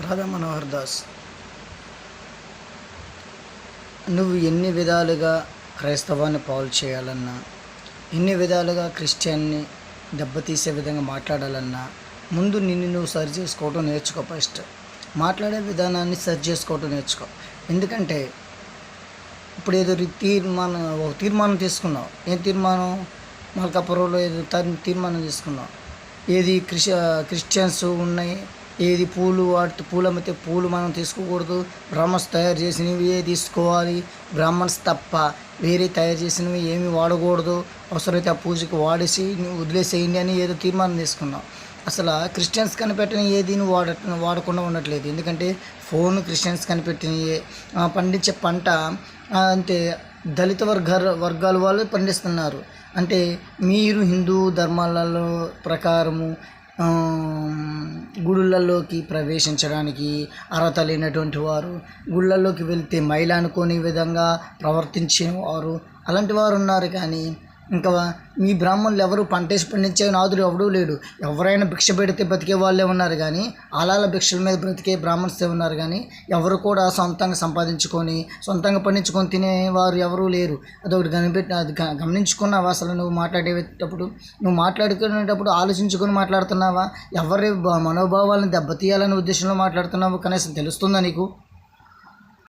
రాధా మనోహర్ దాస్. నువ్వు ఎన్ని విధాలుగా క్రైస్తవాన్ని పాలు చేయాలన్నా, ఎన్ని విధాలుగా క్రిస్టియన్ని దెబ్బతీసే విధంగా మాట్లాడాలన్నా, ముందు నిన్ను నువ్వు సరి చేసుకోవటం నేర్చుకో. ఫస్ట్ మాట్లాడే విధానాన్ని సరి చేసుకోవటం నేర్చుకో. ఎందుకంటే ఇప్పుడు ఏదో ఒక తీర్మానం తీసుకున్నావు. ఏం తీర్మానం? మల్కాపురంలో ఏదో తీర్మానం తీసుకున్నావు. ఏది క్రిస్టియన్స్ ఉన్నాయి, ఏది పూలు పూలు అమ్మితే పూలు మనం తీసుకోకూడదు, బ్రాహ్మణ్స్ తయారు చేసినవి తీసుకోవాలి, బ్రాహ్మణ్స్ తప్ప వేరే తయారు చేసినవి ఏమీ వాడకూడదు, అవసరమైతే ఆ పూజకి వాడేసి వదిలేసేయండి అని ఏదో తీర్మానం తీసుకున్నావు. అసలు క్రిస్టియన్స్ కనిపెట్టిన ఏది నువ్వు వాడకుండా ఉండట్లేదు. ఎందుకంటే ఫోన్ క్రిస్టియన్స్ కనిపెట్టినయే. పండించే పంట అంటే దళిత వర్గాల వాళ్ళు పండిస్తున్నారు. అంటే మీరు హిందూ ధర్మాలలో ప్రకారము గుడులలోకి ప్రవేశించడానికి అర్హత లేనటువంటి వారు, గుళ్ళల్లోకి వెళ్తే మైల అనుకోని విధంగా ప్రవర్తించేవారు, అలాంటి వారు ఉన్నారు. కానీ ఇంకా మీ బ్రాహ్మణులు ఎవరు పంటేసి పండించే నాదుడు ఎవడూ లేడు. ఎవరైనా భిక్ష పెడితే బ్రతికే వాళ్ళే ఉన్నారు, కానీ అలాల భిక్షల మీద బ్రతికే బ్రాహ్మణ్సే ఉన్నారు. కానీ ఎవరు కూడా సొంతంగా సంపాదించుకొని సొంతంగా పండించుకొని తినేవారు ఎవరూ లేరు. అదొకటి అది గమనించుకున్నావా? అసలు నువ్వు మాట్లాడుకునేటప్పుడు ఆలోచించుకొని మాట్లాడుతున్నావా? ఎవరి మనోభావాలను దెబ్బతీయాలనే ఉద్దేశంలో మాట్లాడుతున్నావు? కనీసం తెలుస్తుందా నీకు?